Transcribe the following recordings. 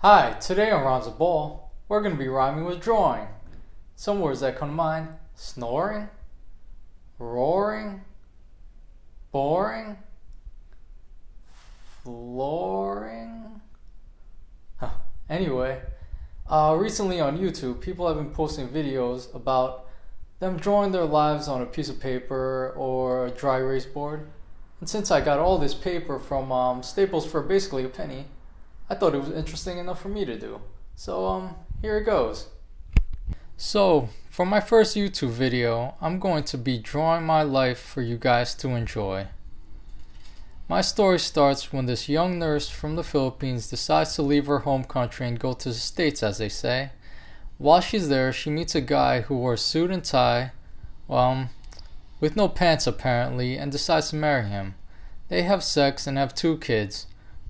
Hi, today on Rounds of Ball, we're going to be rhyming with drawing. Some words that come to mind: snoring, roaring, boring, flooring. Huh. Anyway, recently on YouTube, people have been posting videos about them drawing their lives on a piece of paper or a dry erase board. And since I got all this paper from Staples for basically a penny, I thought it was interesting enough for me to do. So here it goes. So for my first YouTube video, I'm going to be drawing my life for you guys to enjoy. My story starts when this young nurse from the Philippines decides to leave her home country and go to the States, as they say. While she's there, she meets a guy who wears suit and tie, with no pants apparently, and decides to marry him. They have sex and have 2 kids.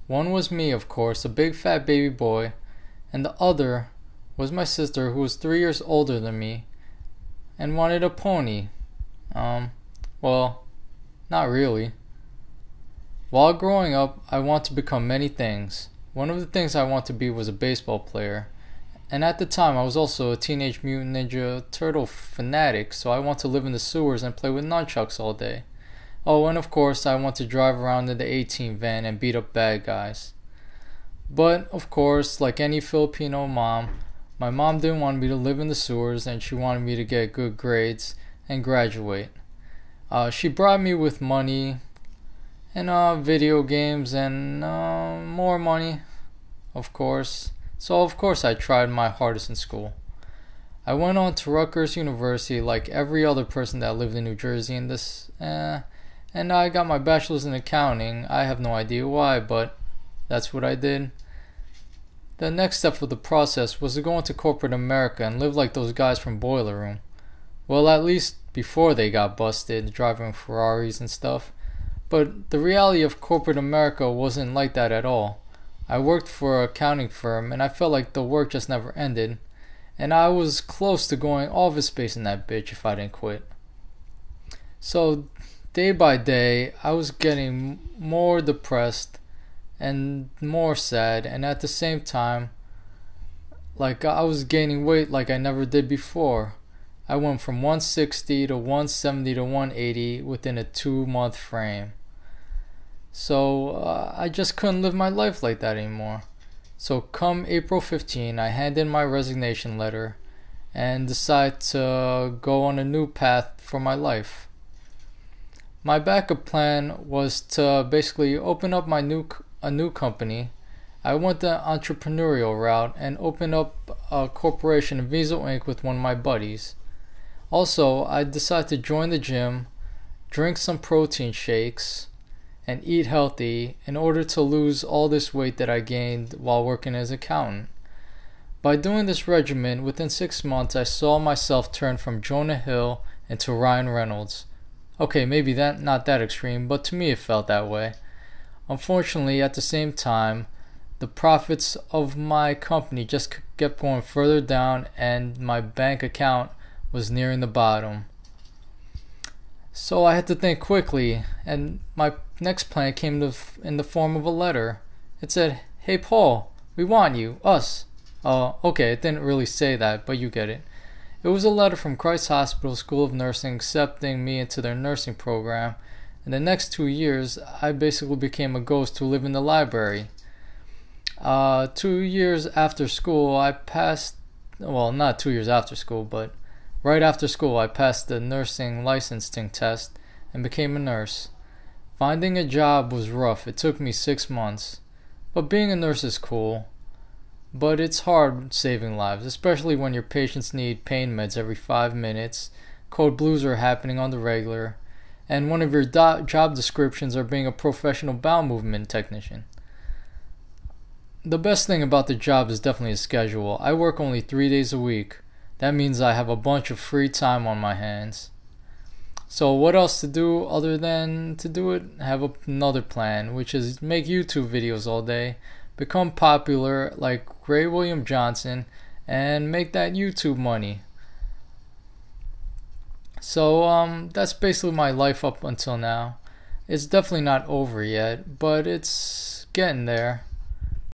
One was me, of course, a big fat baby boy, and the other was my sister, who was 3 years older than me and wanted a pony. Well, not really. While growing up, I wanted to become many things. One of the things I wanted to be was a baseball player. And at the time, I was also a Teenage Mutant Ninja Turtle fanatic, so I wanted to live in the sewers and play with nunchucks all day. Oh, and of course, I want to drive around in the A-Team van and beat up bad guys. But, of course, like any Filipino mom, my mom didn't want me to live in the sewers, and she wanted me to get good grades and graduate. She brought me with money and video games and more money, of course. So, of course, I tried my hardest in school. I went on to Rutgers University like every other person that lived in New Jersey in this, and I got my bachelor's in accounting. I have no idea why, but that's what I did. The next step of the process was to go into corporate America and live like those guys from Boiler Room. Well, at least before they got busted driving Ferraris and stuff. But the reality of corporate America wasn't like that at all. I worked for an accounting firm, and I felt like the work just never ended. And I was close to going office space in that bitch if I didn't quit. So, day by day, I was getting more depressed and more sad, and at the same time, like I was gaining weight like I never did before. I went from 160 to 170 to 180 within a 2-month frame. So I just couldn't live my life like that anymore. So come April 15, I hand in my resignation letter and decide to go on a new path for my life. My backup plan was to basically open up a new company. I went the entrepreneurial route and opened up a corporation, Visa Inc., with one of my buddies. Also, I decided to join the gym, drink some protein shakes, and eat healthy in order to lose all this weight that I gained while working as an accountant. By doing this regimen, within 6 months I saw myself turn from Jonah Hill into Ryan Reynolds. Okay, maybe not that extreme, but to me it felt that way. Unfortunately, at the same time, the profits of my company just kept going further down and my bank account was nearing the bottom. So I had to think quickly, and my next plan came in the form of a letter. It said, "Hey Paul, we want you, us." Okay, it didn't really say that, but you get it. It was a letter from Christ Hospital School of Nursing accepting me into their nursing program. In the next 2 years, I basically became a ghost who lived in the library. 2 years after school, I passed, well, not 2 years after school, but right after school, I passed the nursing licensing test and became a nurse. Finding a job was rough. It took me 6 months. But being a nurse is cool. But it's hard saving lives, especially when your patients need pain meds every 5 minutes, code blues are happening on the regular, and one of your job descriptions are being a professional bowel movement technician. The best thing about the job is definitely the schedule. I work only 3 days a week. That means I have a bunch of free time on my hands. So what else to do other than to do it? I have another plan, which is make YouTube videos all day, become popular like Ray William Johnson, and make that YouTube money. So that's basically my life up until now. It's definitely not over yet, but it's getting there.